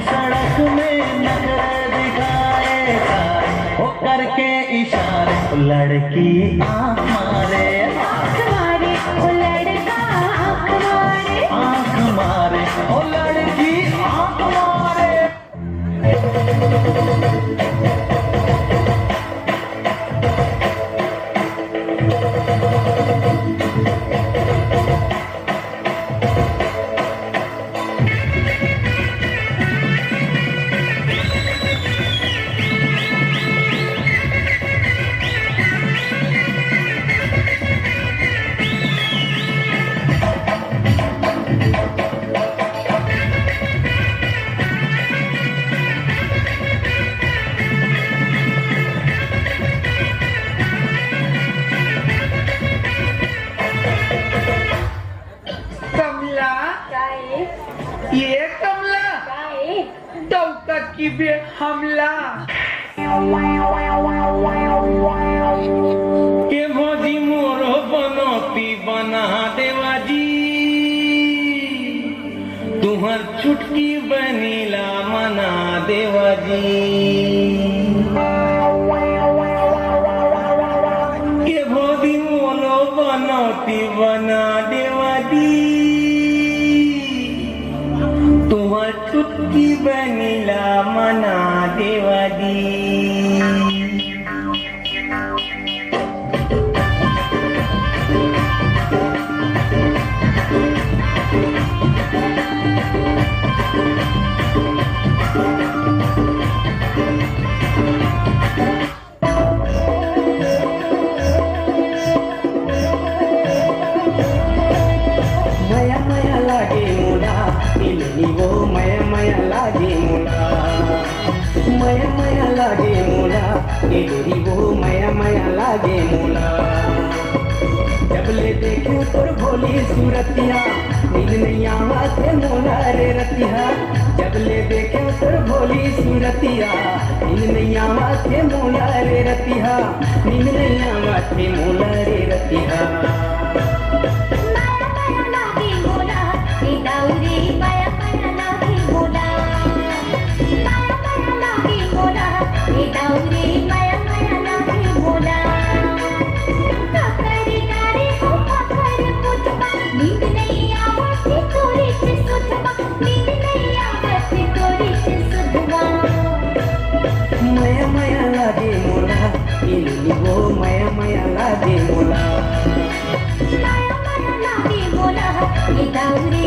सड़क में नखरे दिखाए हो करके इशारे, लड़की आँख मारे, आँख मारे ओ लड़का आँख मारे, आँख मारे ओ लड़की आँख मारे। कमला, काय ये कमला, काय डौका की बे हमला। के भोजी मोरो बनौती बना देवाजी, तुहर चुटकी बनीला मना देवाजी। के भोजी मोरो बनौती बना देवाजी, तुहर चुटकी बनीला मना देवाजी। मया मया लागे मुला इलनी वो मया मया लागे मुला, मया मया लागे मुला इलनी वो मया मया लागे मुला। जब ले देखूं तोर भोली सूरतिया, नींद नहीं आवे मोला रे रतिया। जब ले देखूं तोर भोली सूरतिया, नींद नहीं आवे मोला रे रतिया, नींद नहीं आवे मोला रे रतिया। माया माया लागे मोला हे दाऊरे, माया माया लागे मोला, माया माया लागे मोला हे दाऊरे, माया माया लागे मोला। काकरी डारे हो काकर पुतबा, नींद नहीं आवत तोरी से सुधबा, नींद नहीं आवत तोरी से सुधबा। मया मया लागे मोला इलनी वो मया मया लागे मोला। माया माया लागे मोला हे दाऊरे,